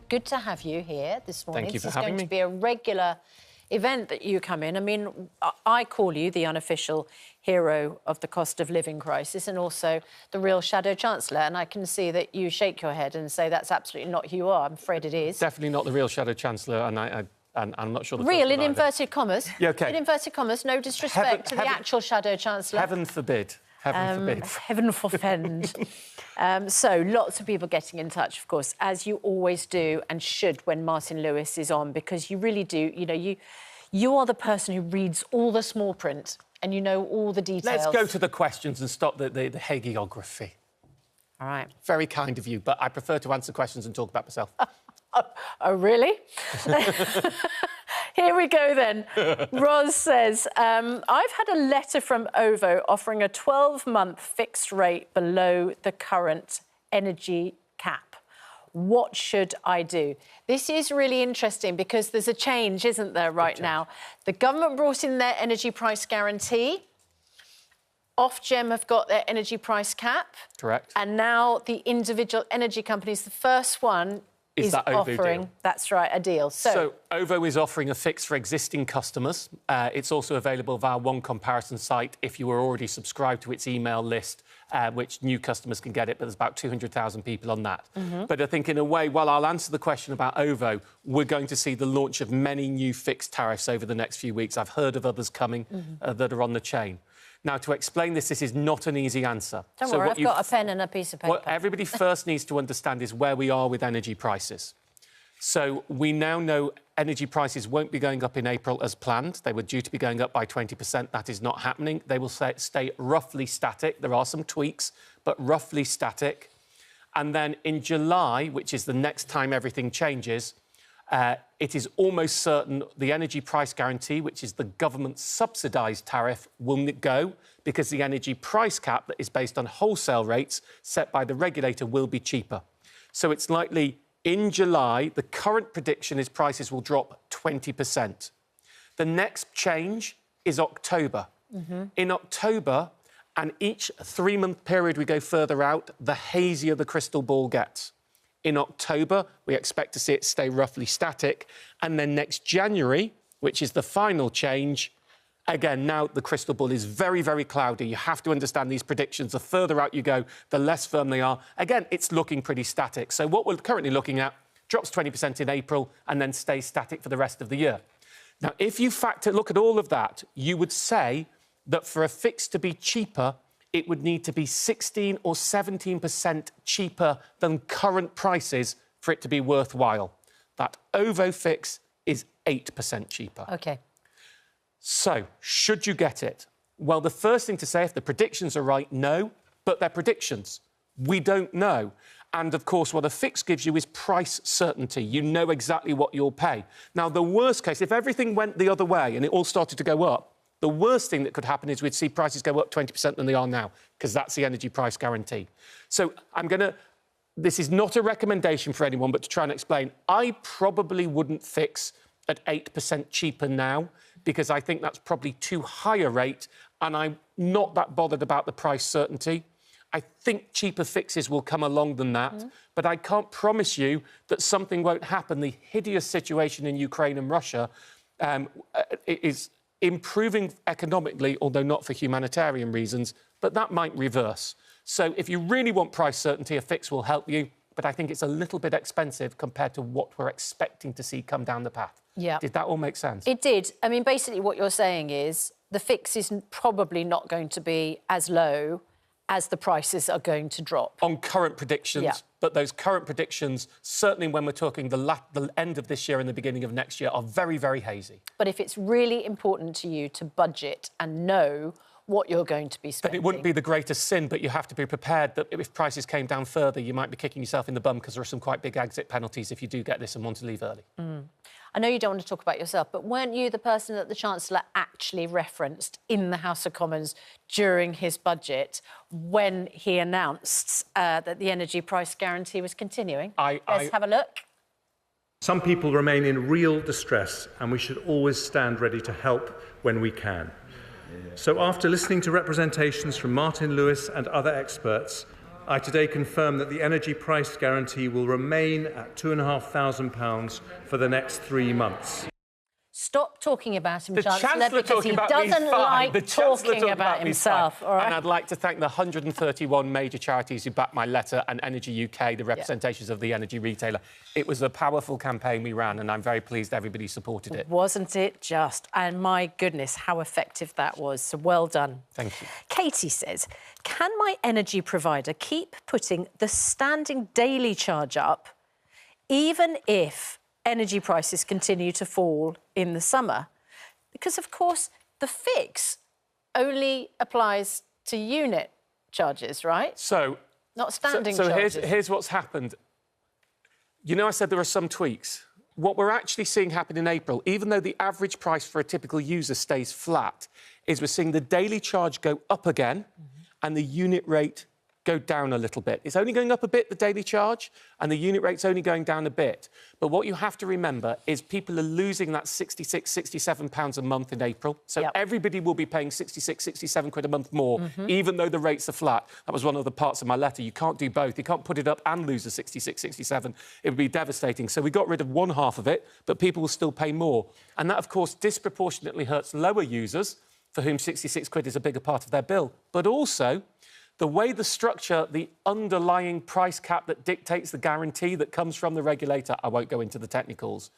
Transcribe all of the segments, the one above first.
good to have you here this morning. Thank you for This having me. is going to be a regular event that you come in. I mean, I call you the unofficial hero of the cost of living crisis and also the real shadow chancellor. And I can see that you shake your head and say that's absolutely not who you are. I'm afraid it is. Definitely not the real shadow chancellor, and I'm not sure the real in inverted commas. Yeah, OK. In inverted commas, no disrespect to the actual shadow chancellor. Heaven forbid. Heaven forbid. Heaven forfend. So lots of people getting in touch, of course, as you always do and should when Martin Lewis is on, because you really do, you know, you are the person who reads all the small print and you know all the details. Let's go to the questions and stop the hagiography. All right. Very kind of you, but I prefer to answer questions and talk about myself. Oh, really? Here we go, then. Roz says, I've had a letter from OVO offering a 12-month fixed rate below the current energy cap. What should I do? This is really interesting because there's a change, isn't there, right now? The government brought in their energy price guarantee. Ofgem have got their energy price cap. Correct. And now the individual energy companies, the first one is that OVO offering, deal. That's right, a deal. So OVO is offering a fix for existing customers. It's also available via one comparison site if you were already subscribed to its email list, which new customers can get it, but there's about 200,000 people on that. But I think, in a way, while I'll answer the question about OVO, we're going to see the launch of many new fixed tariffs over the next few weeks. I've heard of others coming that are on the chain. Now, to explain this is not an easy answer. Don't worry, I've got a pen and a piece of paper. What everybody first needs to understand is where we are with energy prices. So we now know energy prices won't be going up in April as planned. They were due to be going up by 20%. That is not happening. They will stay roughly static. There are some tweaks, but roughly static. And then in July, which is the next time everything changes, it is almost certain the energy price guarantee, which is the government subsidised tariff, will go because the energy price cap that is based on wholesale rates set by the regulator will be cheaper. So it's likely in July, the current prediction is prices will drop 20%. The next change is October. In October, and each 3-month period we go further out, the hazier the crystal ball gets. In October, we expect to see it stay roughly static. And then next January, which is the final change, again, now the crystal ball is very, very cloudy. You have to understand these predictions. The further out you go, the less firm they are. Again, it's looking pretty static. So what we're currently looking at drops 20% in April and then stays static for the rest of the year. Now, if you look at all of that, you would say that for a fix to be cheaper, it would need to be 16 or 17% cheaper than current prices for it to be worthwhile. That OVO fix is 8% cheaper. OK. So, should you get it? Well, the first thing to say, if the predictions are right, no, but they're predictions. We don't know. And, of course, what a fix gives you is price certainty. You know exactly what you'll pay. Now, the worst case, if everything went the other way and it all started to go up, the worst thing that could happen is we'd see prices go up 20% than they are now, because that's the energy price guarantee. So this is not a recommendation for anyone, but to try and explain, I probably wouldn't fix at 8% cheaper now, because I think that's probably too high a rate, and I'm not that bothered about the price certainty. I think cheaper fixes will come along than that, but I can't promise you that something won't happen. The hideous situation in Ukraine and Russia is improving economically, although not for humanitarian reasons, but that might reverse. So if you really want price certainty, a fix will help you, but I think it's a little bit expensive compared to what we're expecting to see come down the path. Yeah. Did that all make sense? It did. I mean, basically what you're saying is the fix is probably not going to be as low as the prices are going to drop. On current predictions, but those current predictions, certainly when we're talking the end of this year and the beginning of next year, are very, very hazy. But if it's really important to you to budget and know what you're going to be spending... But it wouldn't be the greatest sin, but you have to be prepared that if prices came down further, you might be kicking yourself in the bum because there are some quite big exit penalties if you do get this and want to leave early. I know you don't want to talk about yourself, but weren't you the person that the Chancellor actually referenced in the House of Commons during his budget when he announced that the energy price guarantee was continuing? Let's have a look. Some people remain in real distress, and we should always stand ready to help when we can. So after listening to representations from Martin Lewis and other experts, I today confirm that the energy price guarantee will remain at £2,500 for the next 3 months. Stop talking about him, The Chancellor, because he doesn't like talking about himself. All right? And I'd like to thank the 131 major charities who backed my letter and Energy UK, the representations of the energy retailer. It was a powerful campaign we ran, and I'm very pleased everybody supported it. Wasn't it just? And my goodness, how effective that was. So well done. Thank you. Katie says, can my energy provider keep putting the standing daily charge up even if energy prices continue to fall in the summer? Because, of course, the fix only applies to unit charges, right? So, not standing charges. So here's what's happened. You know, I said there are some tweaks. What we're actually seeing happen in April, even though the average price for a typical user stays flat, is we're seeing the daily charge go up again and the unit rate go down a little bit. It's only going up a bit, the daily charge, and the unit rate's only going down a bit. But what you have to remember is people are losing that £66, £67 a month in April. So everybody will be paying 66, 67 quid a month more, even though the rates are flat. That was one of the parts of my letter. You can't do both. You can't put it up and lose the 66, 67. It would be devastating. So we got rid of one half of it, but people will still pay more. And that, of course, disproportionately hurts lower users, for whom 66 quid is a bigger part of their bill. But also, the way the structure, the underlying price cap that dictates the guarantee that comes from the regulator, I won't go into the technicals,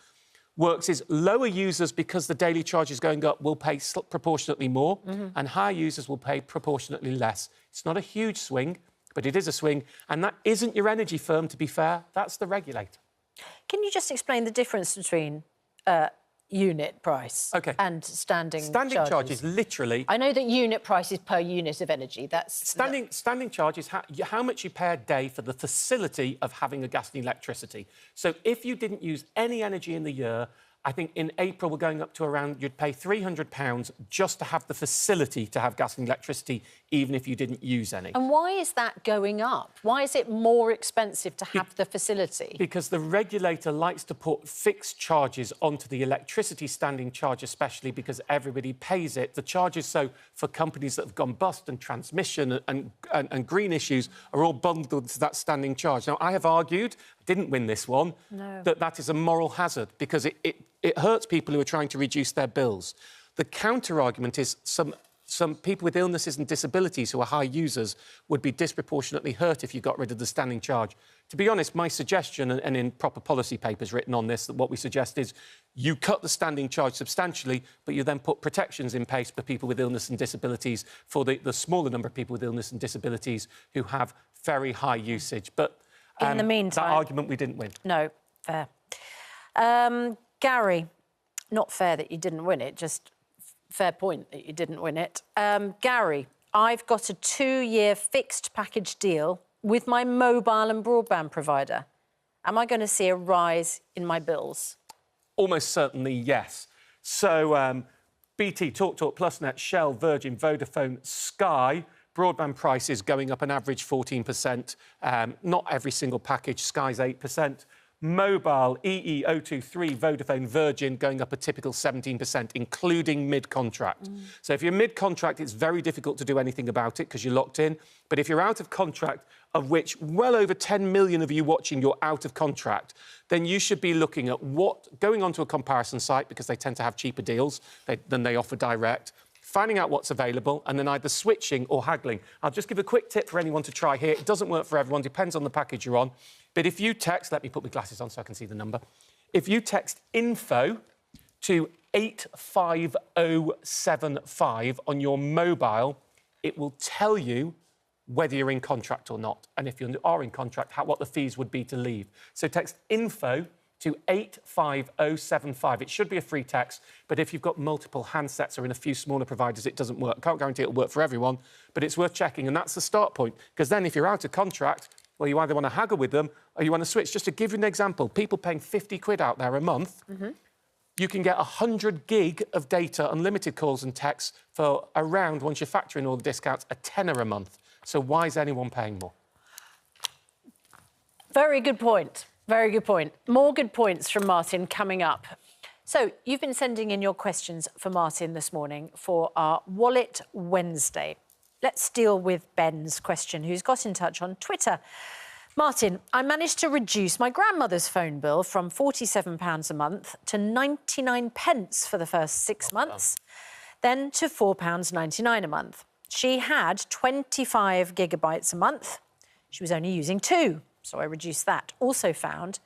works is lower users, because the daily charge is going up, will pay proportionately more, and higher users will pay proportionately less. It's not a huge swing, but it is a swing, and that isn't your energy firm, to be fair. That's the regulator. Can you just explain the difference between unit price and standing charge is literally... I know that unit price is per unit of energy. That's... Standing charge is how much you pay a day for the facility of having a gas and electricity. So if you didn't use any energy in the year, I think in April we're going up to around, you'd pay £300 just to have the facility to have gas and electricity, even if you didn't use any. And why is that going up? Why is it more expensive to have the facility? Because the regulator likes to put fixed charges onto the electricity standing charge, especially because everybody pays it. The charges, so for companies that have gone bust and transmission and green issues are all bundled to that standing charge. Now, I have argued, didn't win this one, that is a moral hazard, because it hurts people who are trying to reduce their bills. The counter-argument is some people with illnesses and disabilities who are high users would be disproportionately hurt if you got rid of the standing charge. To be honest, my suggestion, and in proper policy papers written on this, that what we suggest is you cut the standing charge substantially, but you then put protections in place for people with illness and disabilities, for the smaller number of people with illness and disabilities who have very high usage. But in the meantime... that argument we didn't win. No, fair. Gary, not fair that you didn't win it, just fair point that you didn't win it. Gary, I've got a 2-year fixed package deal with my mobile and broadband provider. Am I going to see a rise in my bills? Almost certainly, yes. So BT, TalkTalk, PlusNet, Shell, Virgin, Vodafone, Sky, broadband prices going up an average 14%. Not every single package, Sky's 8%. Mobile, EE, O2, 3, Vodafone, Virgin going up a typical 17%, including mid-contract. So if you're mid-contract, it's very difficult to do anything about it because you're locked in. But if you're out of contract, of which well over 10 million of you watching, you're out of contract, then you should be looking at going onto a comparison site, because they tend to have cheaper deals than they offer direct, finding out what's available, and then either switching or haggling. I'll just give a quick tip for anyone to try here. It doesn't work for everyone, depends on the package you're on. But if you text, let me put my glasses on so I can see the number. If you text info to 85075 on your mobile, it will tell you whether you're in contract or not. And if you are in contract, what the fees would be to leave. So text info to 85075. It should be a free text, but if you've got multiple handsets or in a few smaller providers, it doesn't work. Can't guarantee it'll work for everyone, but it's worth checking, and that's the start point. Because then if you're out of contract, well, you either want to haggle with them or you want to switch. Just to give you an example, people paying 50 quid out there a month, you can get 100 gig of data, unlimited calls and texts for around, once you factor in all the discounts, a tenner a month. So why is anyone paying more? Very good point. Very good point. More good points from Martin coming up. So you've been sending in your questions for Martin this morning for our Wallet Wednesday. let's deal with Ben's question, who's got in touch on Twitter. Martin, I managed to reduce my grandmother's phone bill from £47 a month to 99 pence for the first 6 months, then to £4.99 a month. She had 25 gigabytes a month. She was only using 2, so I reduced that. Also found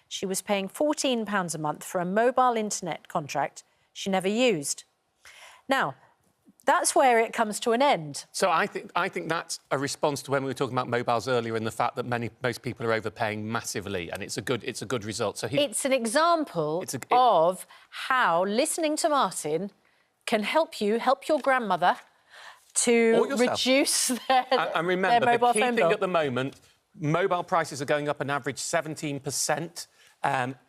she was paying £14 a month for a mobile internet contract she never used. Now, that's where it comes to an end. So I think that's a response to when we were talking about mobiles earlier and the fact that most people are overpaying massively, and it's a good result. So it's an example of how listening to Martin can help your grandmother to reduce their and remember, their mobile the key phone thing bill. at the moment, mobile prices are going up an average 17%.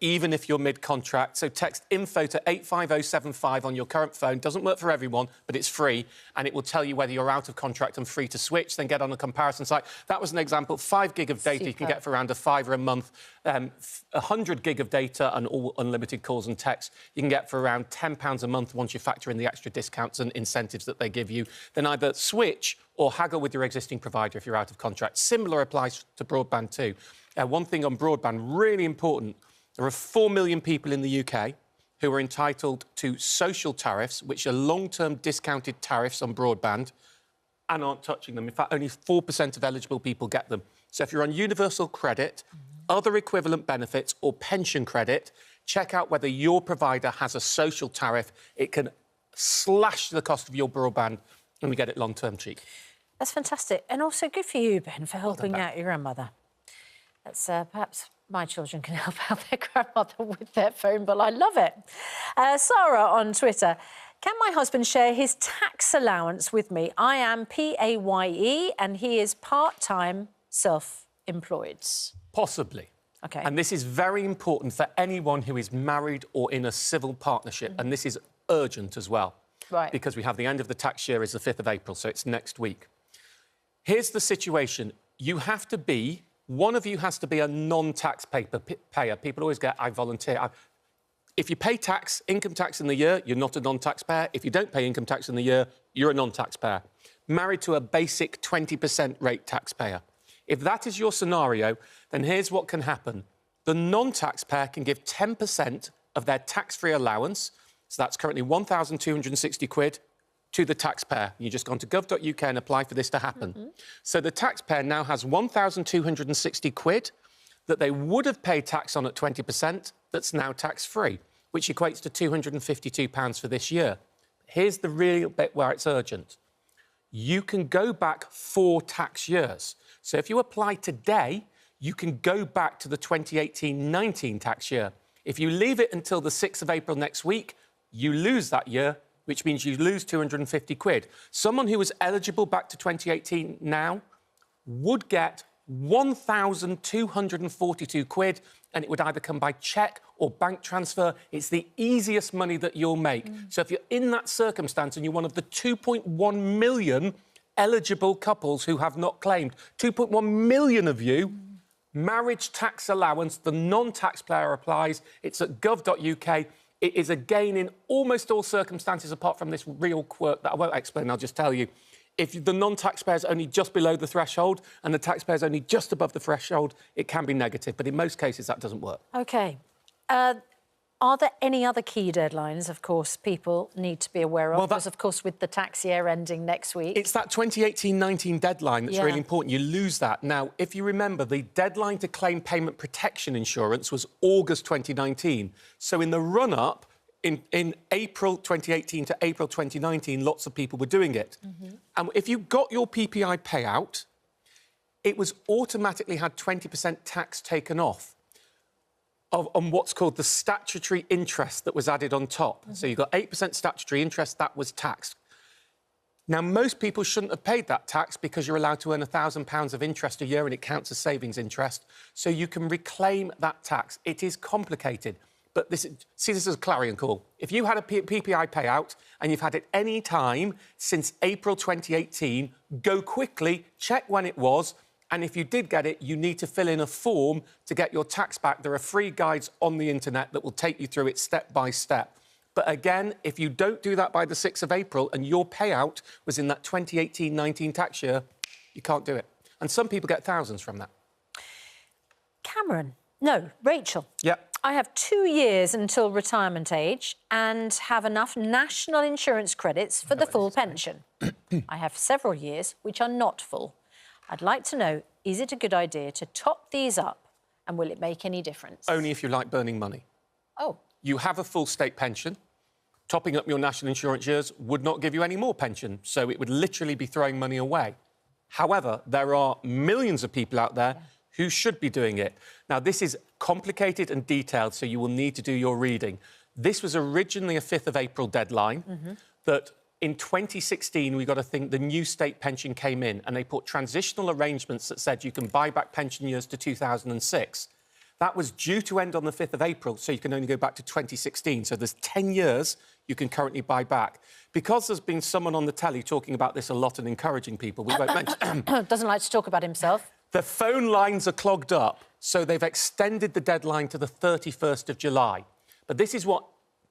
Even if you're mid-contract. So text info to 85075 on your current phone. Doesn't work for everyone, but it's free, and it will tell you whether you're out of contract and free to switch, then get on a comparison site. That was an example. 5 gig of data you can get for around a £5 a month. 100 gig of data and all unlimited calls and texts you can get for around £10 a month once you factor in the extra discounts and incentives that they give you. Then either switch or haggle with your existing provider if you're out of contract. Similar applies to broadband too. One thing on broadband, really important, there are 4 million people in the UK who are entitled to social tariffs, which are long-term discounted tariffs on broadband, and aren't touching them. In fact, only 4% of eligible people get them. So if you're on universal credit, other equivalent benefits or pension credit, check out whether your provider has a social tariff. It can slash the cost of your broadband and we get it long-term cheap. That's fantastic. And also good for you, Ben, for helping out your grandmother. That's perhaps my children can help out their grandmother with their phone bill. I love it. Sarah on Twitter. Can my husband share his tax allowance with me? I am PAYE and he is part-time self-employed. Possibly. OK. And this is very important for anyone who is married or in a civil partnership. And this is urgent as well. Right. Because we have the end of the tax year is the 5th of April, so it's next week. Here's the situation. One of you has to be a non-tax payer. People always get, I volunteer. If you pay tax, income tax in the year, you're not a non-taxpayer. If you don't pay income tax in the year, you're a non-taxpayer. Married to a basic 20% rate taxpayer. If that is your scenario, then here's what can happen. The non-taxpayer can give 10% of their tax-free allowance, so that's currently £1,260, to the taxpayer. You just go on to gov.uk and apply for this to happen. So the taxpayer now has £1,260 that they would have paid tax on at 20% that's now tax-free, which equates to £252 for this year. Here's the real bit where it's urgent. You can go back 4 tax years. So if you apply today, you can go back to the 2018-19 tax year. If you leave it until the 6th of April next week, you lose that year, which means you lose £250. Someone who was eligible back to 2018 now would get £1,242, and it would either come by cheque or bank transfer. It's the easiest money that you'll make. So if you're in that circumstance and you're one of the 2.1 million eligible couples who have not claimed, 2.1 million of you, marriage tax allowance, the non-taxpayer applies. It's at gov.uk. It is a gain in almost all circumstances, apart from this real quirk that I won't explain, I'll just tell you. If the non-taxpayer is only just below the threshold and the taxpayer is only just above the threshold, it can be negative. But in most cases, that doesn't work. OK. Are there any other key deadlines, of course, people need to be aware of? Because, of course, with the tax year ending next week... It's that 2018-19 deadline that's really important. You lose that. Now, if you remember, the deadline to claim payment protection insurance was August 2019. So in the run-up, in April 2018 to April 2019, lots of people were doing it. And if you got your PPI payout, it was automatically had 20% tax taken off on what's called the statutory interest that was added on top. So you got 8% statutory interest, that was taxed. Now, most people shouldn't have paid that tax because you're allowed to earn £1,000 of interest a year and it counts as savings interest. So you can reclaim that tax. It is complicated. But this is a clarion call. If you had a PPI payout and you've had it any time since April 2018, go quickly, check when it was, and if you did get it, you need to fill in a form to get your tax back. There are free guides on the internet that will take you through it step by step. But again, if you don't do that by the 6th of April and your payout was in that 2018-19 tax year, you can't do it. And some people get thousands from that. Rachel. Yeah. I have 2 years until retirement age and have enough national insurance credits for the full pension. I have several years which are not full. I'd like to know, is it a good idea to top these up and will it make any difference? Only if you like burning money. Oh. You have a full state pension. Topping up your national insurance years would not give you any more pension, so it would literally be throwing money away. However, there are millions of people out there who should be doing it. Now, this is complicated and detailed, so you will need to do your reading. This was originally a 5th of April deadline, that in 2016, we got to think the new state pension came in and they put transitional arrangements that said you can buy back pension years to 2006. That was due to end on the 5th of April, so you can only go back to 2016. So there's 10 years you can currently buy back. Because there's been someone on the telly talking about this a lot and encouraging people, we won't mention... Doesn't like to talk about himself. The phone lines are clogged up, so they've extended the deadline to the 31st of July. But this is what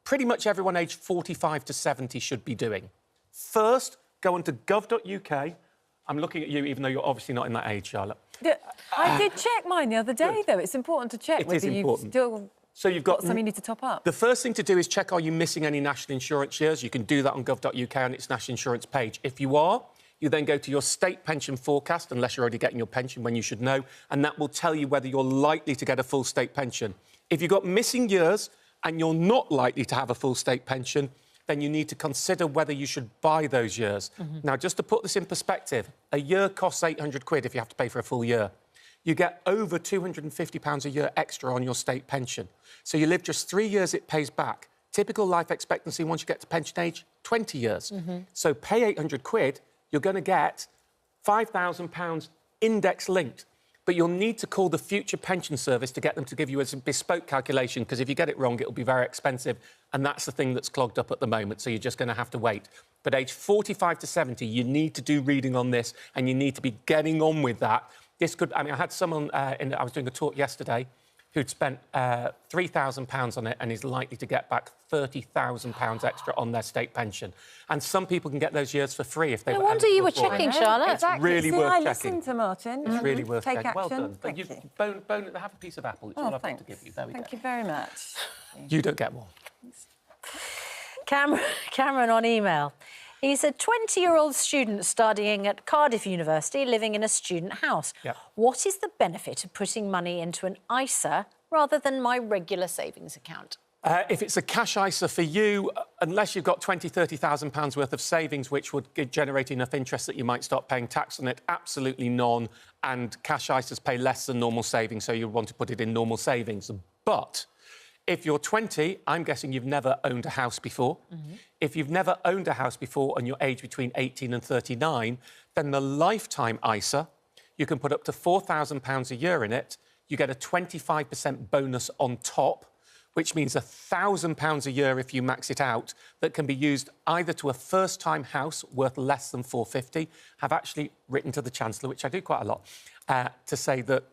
pretty much everyone aged 45 to 70 should be doing. First, go onto gov.uk. I'm looking at you, even though you're obviously not in that age, Charlotte. Yeah, I did check mine the other day, though. It's important to check whether you've still... So you've got something you need to top up. The first thing to do is check, are you missing any national insurance years? You can do that on gov.uk on its national insurance page. If you are, you then go to your state pension forecast, unless you're already getting your pension when you should know, and that will tell you whether you're likely to get a full state pension. If you've got missing years and you're not likely to have a full state pension, then you need to consider whether you should buy those years. Now, just to put this in perspective, a year costs £800 if you have to pay for a full year. You get over £250 a year extra on your state pension. So you live just 3 years, it pays back. Typical life expectancy once you get to pension age, 20 years. So pay £800, you're going to get £5,000 index linked. But you'll need to call the Future Pension Service to get them to give you a bespoke calculation, because if you get it wrong, it'll be very expensive. And that's the thing that's clogged up at the moment. So you're just going to have to wait. But age 45 to 70, you need to do reading on this and you need to be getting on with that. This could, I mean, I had someone, I was doing a talk yesterday who'd spent £3,000 on it and is likely to get back £30,000 extra on their state pension. And some people can get those years for free if they... No wonder you were checking, Charlotte. It's really worth checking. I listened to Martin. It's really worth Take checking. action. Well done. Thank you. you. Have a piece of apple. It's all I've got to give you. There we go. Thank you very much. You don't get one. Cameron on email. He's a 20-year-old student studying at Cardiff University, living in a student house. Yep. What is the benefit of putting money into an ISA rather than my regular savings account? If it's a cash ISA for you, unless you've got £20,000, £30,000 worth of savings, which would generate enough interest that you might start paying tax on it, absolutely none. And cash ISAs pay less than normal savings, so you'd want to put it in normal savings. But if you're 20, I'm guessing you've never owned a house before. If you've never owned a house before and you're aged between 18 and 39, then the lifetime ISA, you can put up to £4,000 a year in it. You get a 25% bonus on top, which means £1,000 a year if you max it out, that can be used either to a first-time house worth less than £450. I've actually written to the Chancellor, which I do quite a lot, to say that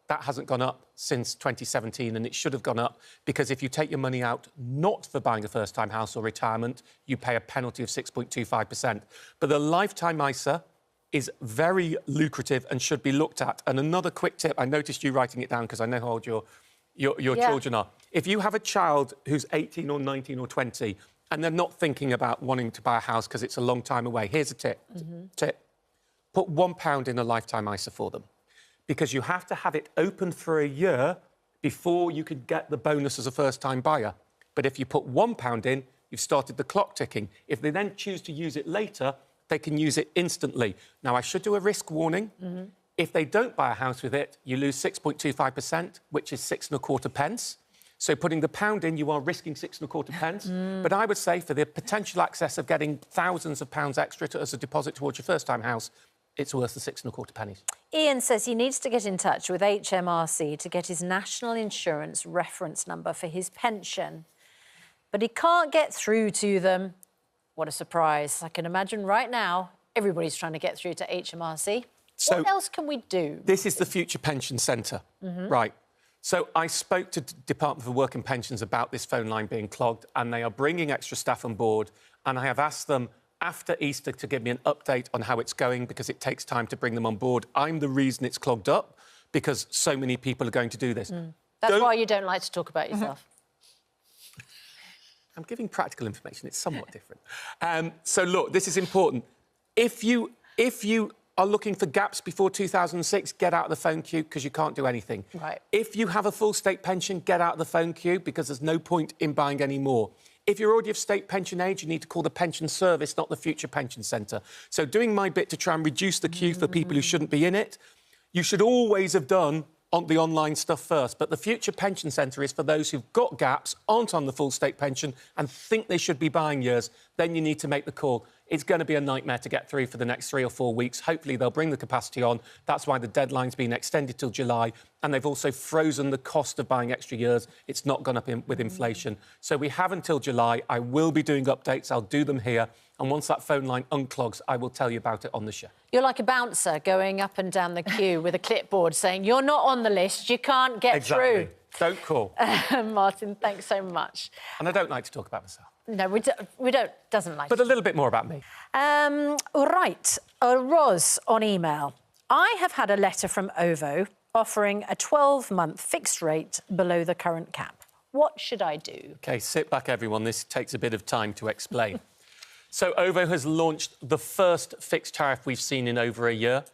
hasn't gone up since 2017, and it should have gone up, because if you take your money out not for buying a first-time house or retirement, you pay a penalty of 6.25%. But the lifetime ISA is very lucrative and should be looked at. And another quick tip, I noticed you writing it down because I know how old your children are. If you have a child who's 18 or 19 or 20 and they're not thinking about wanting to buy a house because it's a long time away, here's a tip. Put £1 in a lifetime ISA for them, because you have to have it open for a year before you could get the bonus as a first-time buyer. But if you put £1 in, you've started the clock ticking. If they then choose to use it later, they can use it instantly. Now, I should do a risk warning. If they don't buy a house with it, you lose 6.25%, which is 6.25 pence. So putting the £1 in, you are risking 6.25 pence. But I would say for the potential access of getting thousands of pounds extra as a deposit towards your first-time house, it's worth the 6.25 pennies. Ian says he needs to get in touch with HMRC to get his national insurance reference number for his pension. But he can't get through to them. What a surprise. I can imagine right now everybody's trying to get through to HMRC. So what else can we do? This is the Future Pension Centre, right? So I spoke to Department for Work and Pensions about this phone line being clogged, and they are bringing extra staff on board, and I have asked them after Easter to give me an update on how it's going, because it takes time to bring them on board. I'm the reason it's clogged up, because so many people are going to do this. That's why you don't like to talk about yourself. I'm giving practical information. It's somewhat different. So, look, this is important. If you are looking for gaps before 2006, get out of the phone queue, because you can't do anything. Right. If you have a full state pension, get out of the phone queue, because there's no point in buying any more. If you're already of state pension age, you need to call the pension service, not the future pension centre. So doing my bit to try and reduce the queue for people who shouldn't be in it, you should always have done the online stuff first. But the future pension centre is for those who've got gaps, aren't on the full state pension and think they should be buying years. Then you need to make the call. It's going to be a nightmare to get through for the next 3 or 4 weeks. Hopefully they'll bring the capacity on. That's why the deadline's been extended till July. And they've also frozen the cost of buying extra years. It's not gone up with inflation. So we have until July. I will be doing updates. I'll do them here. And once that phone line unclogs, I will tell you about it on the show. You're like a bouncer going up and down the queue with a clipboard saying, you're not on the list, you can't get through. Don't call. Martin, thanks so much. And I don't like to talk about myself. No, we don't, doesn't like But a little bit more about me. Right, Ros on email. I have had a letter from OVO offering a 12-month fixed rate below the current cap. What should I do? OK, sit back, everyone. This takes a bit of time to explain. So OVO has launched the first fixed tariff we've seen in over a year.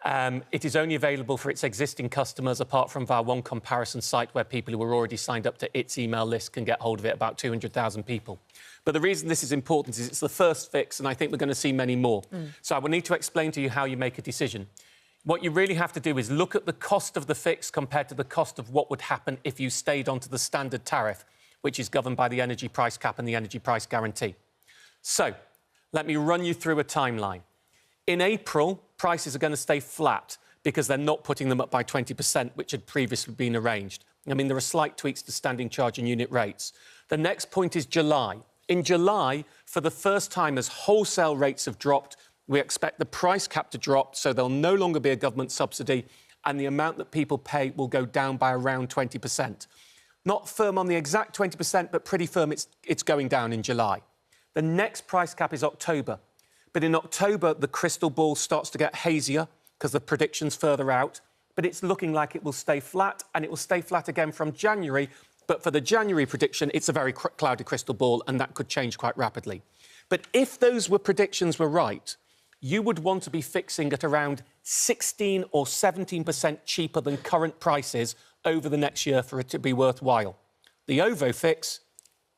It is only available for its existing customers, apart from via one comparison site where people who are already signed up to its email list can get hold of it, about 200,000 people. But the reason this is important is it's the first fix, and I think we're going to see many more. So I will need to explain to you how you make a decision. What you really have to do is look at the cost of the fix compared to the cost of what would happen if you stayed onto the standard tariff, which is governed by the energy price cap and the energy price guarantee. So let me run you through a timeline. In April, prices are going to stay flat because they're not putting them up by 20%, which had previously been arranged. I mean, there are slight tweaks to standing charge and unit rates. The next point is July. In July, for the first time, as wholesale rates have dropped, we expect the price cap to drop, so there'll no longer be a government subsidy, and the amount that people pay will go down by around 20%. Not firm on the exact 20%, but pretty firm it's going down in July. The next price cap is October. But in October, the crystal ball starts to get hazier because the prediction's further out. But it's looking like it will stay flat, and it will stay flat again from January. But for the January prediction, it's a very cloudy crystal ball, and that could change quite rapidly. But if those predictions were right, you would want to be fixing at around 16 or 17% cheaper than current prices over the next year for it to be worthwhile. The OVO fix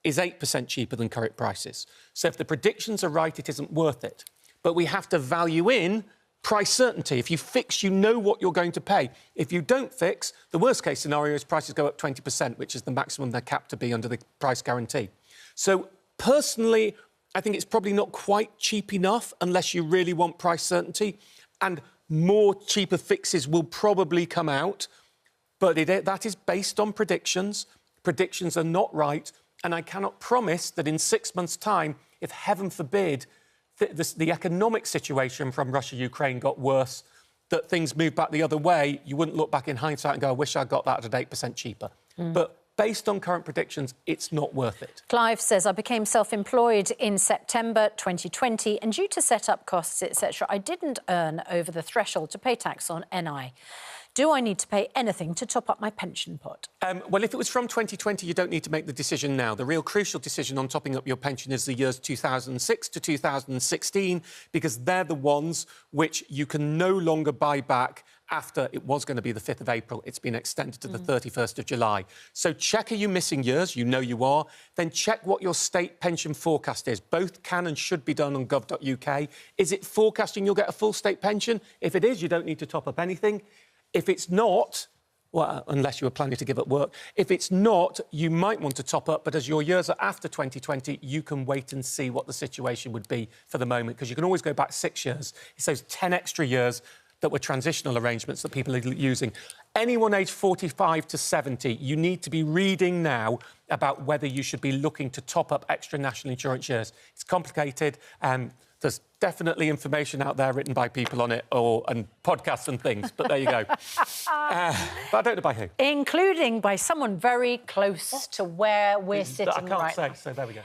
is 8% cheaper than current prices. So if the predictions are right, it isn't worth it. But we have to value in price certainty. If you fix, you know what you're going to pay. If you don't fix, the worst-case scenario is prices go up 20%, which is the maximum they're capped to be under the price guarantee. So personally, I think it's probably not quite cheap enough unless you really want price certainty, and more cheaper fixes will probably come out. But that is based on predictions. Predictions are not right. And I cannot promise that in 6 months' time, if heaven forbid the economic situation from Russia-Ukraine got worse, that things moved back the other way, you wouldn't look back in hindsight and go, I wish I'd got that at 8% cheaper. But based on current predictions, it's not worth it. Clive says, I became self-employed in September 2020, and due to set-up costs, etc., I didn't earn over the threshold to pay tax on NI. Do I need to pay anything to top up my pension pot? Well, if it was from 2020, you don't need to make the decision now. The real crucial decision on topping up your pension is the years 2006 to 2016, because they're the ones which you can no longer buy back after it was going to be the 5th of April. It's been extended to the 31st of July. So check, are you missing years? You know you are. Then check what your state pension forecast is. Both can and should be done on gov.uk. Is it forecasting you'll get a full state pension? If it is, you don't need to top up anything. If it's not, well, unless you were planning to give up work, if it's not, you might want to top up, but as your years are after 2020, you can wait and see what the situation would be for the moment, because you can always go back 6 years. It's those 10 extra years that were transitional arrangements that people are using. Anyone aged 45 to 70, you need to be reading now about whether you should be looking to top up extra national insurance years. It's complicated. There's definitely information out there written by people on it, and podcasts and things, but there you go. But I don't know by who. Including by someone very close to where we're sitting right now. I can't say, so there we go.